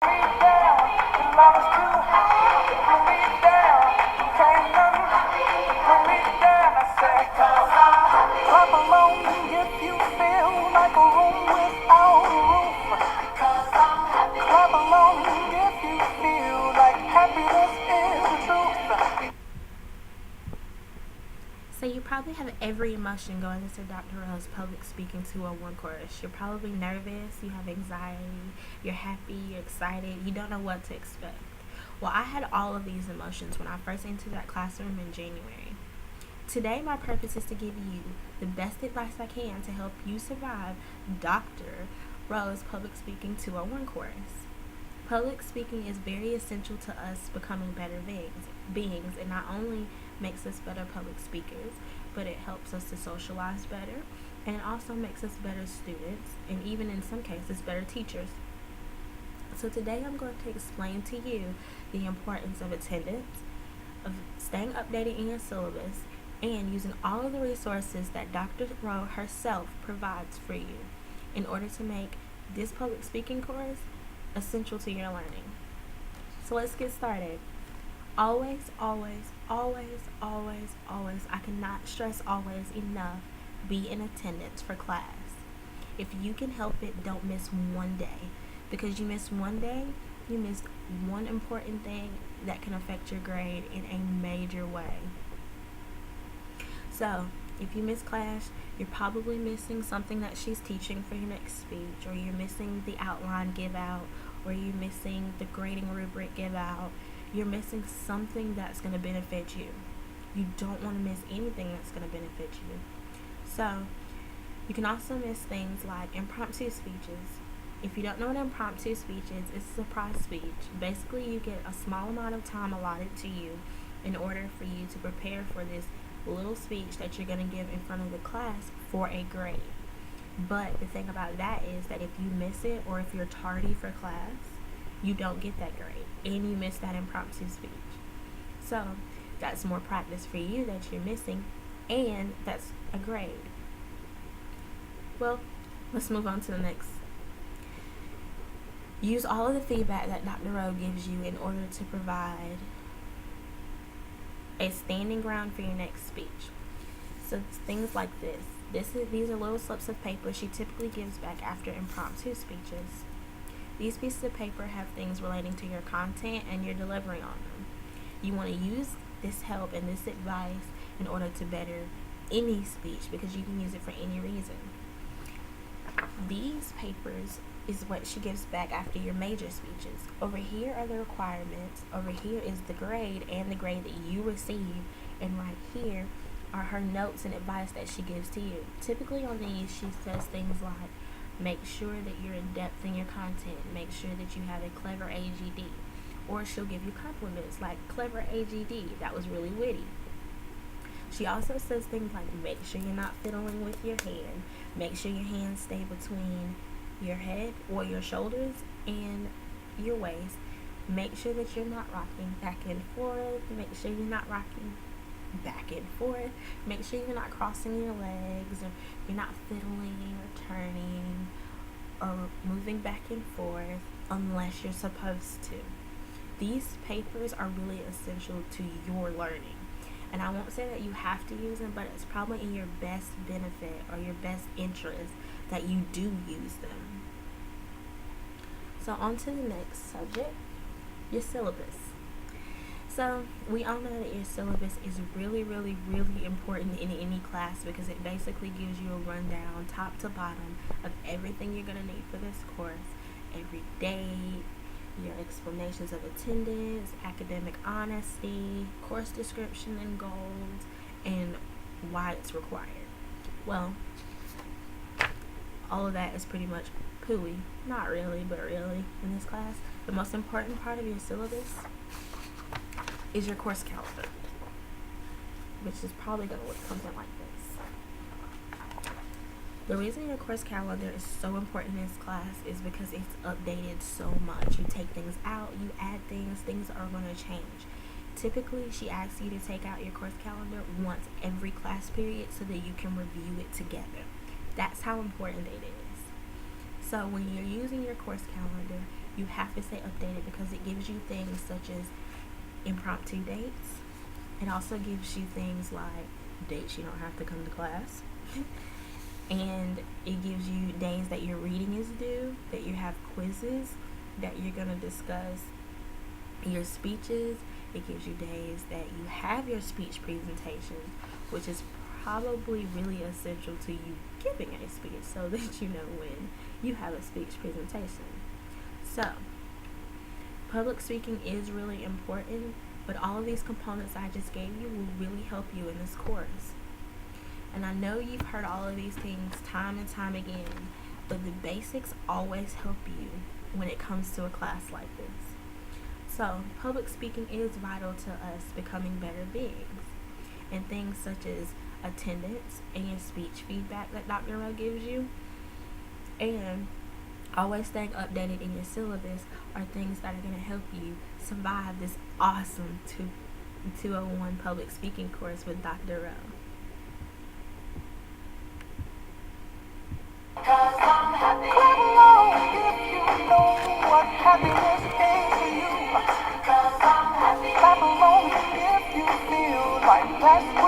Clap along if you feel like a room without a roof. Clap along if you feel like happiness is the truth. So you probably have every emotion going into Dr. Rowe's public speaking 201 course. You're probably nervous, you have anxiety, you're happy, you're excited, you don't know what to expect. Well, I had all of these emotions when I first entered that classroom in January. Today, my purpose is to give you the best advice I can to help you survive Dr. Rowe's public speaking 201 course. Public speaking is very essential to us becoming better beings. It not only makes us better public speakers, but it helps us to socialize better, and it also makes us better students, and even in some cases, better teachers. So today I'm going to explain to you the importance of attendance, of staying updated in your syllabus, and using all of the resources that Dr. Rowe herself provides for you in order to make this public speaking course essential to your learning. So let's get started. Always, always, always, always, always, I cannot stress always enough, be in attendance for class. If you can help it, don't miss one day. Because you miss one day, you missed one important thing that can affect your grade in a major way. So, if you miss class, you're probably missing something that she's teaching for your next speech, or you're missing the outline give out, or you're missing the grading rubric give out. You're missing something that's going to benefit you. You don't want to miss anything that's going to benefit you. So, you can also miss things like impromptu speeches. If you don't know what an impromptu speech is, it's a surprise speech. Basically, you get a small amount of time allotted to you in order for you to prepare for this little speech that you're going to give in front of the class for a grade. But the thing about that is that if you miss it, or if you're tardy for class, you don't get that grade, and you miss that impromptu speech. So that's more practice for you that you're missing, and that's a grade. Well, let's move on to the next. Use all of the feedback that Dr. Rowe gives you in order to provide a standing ground for your next speech. So it's things like this. These are little slips of paper she typically gives back after impromptu speeches. These pieces of paper have things relating to your content and your delivery on them. You want to use this help and this advice in order to better any speech, because you can use it for any reason. These papers is what she gives back after your major speeches. Over here are the requirements, over here is the grade and the grade that you receive, and right here are her notes and advice that she gives to you. Typically on these, she says things like, make sure that you're in depth in your content, make sure that you have a clever AGD, or she'll give you compliments like, clever AGD, that was really witty. She also says things like, make sure you're not fiddling with your hand, make sure your hands stay between your head or your shoulders and your waist, make sure that you're not rocking back and forth, make sure you're not rocking back and forth, make sure you're not crossing your legs, or you're not fiddling or turning or moving back and forth unless you're supposed to. These papers are really essential to your learning, and I won't say that you have to use them, but it's probably in your best benefit or your best interest that you do use them. So on to the next subject, your syllabus. So we all know that your syllabus is really, really, really important in any class, because it basically gives you a rundown top to bottom of everything you're going to need for this course, every date, your explanations of attendance, academic honesty, course description and goals, and why it's required. Well, all of that is pretty much pooey. Not really, but really in this class. The most important part of your syllabus is your course calendar, which is probably going to look something like this. The reason your course calendar is so important in this class is because it's updated so much. You take things out, you add things are going to change. Typically, she asks you to take out your course calendar once every class period so that you can review it together. That's how important it is. So when you're using your course calendar, You have to stay updated because it gives you things such as impromptu dates. It also gives you things like dates you don't have to come to class. And it gives you days that your reading is due, that you have quizzes, that you're going to discuss your speeches. It gives you days that you have your speech presentation, which is probably really essential to you giving a speech so that you know when you have a speech presentation. So, public speaking is really important, but all of these components I just gave you will really help you in this course. And I know you've heard all of these things time and time again, but the basics always help you when it comes to a class like this. So, public speaking is vital to us becoming better beings. And things such as attendance and your speech feedback that Dr. Rowe gives you, and always staying updated in your syllabus are things that are going to help you survive this awesome 201 public speaking course with Dr. Rowe. Cause I'm happy. Clap along if you know what happiness is to you. Cause I'm happy. Clap along if you feel like that's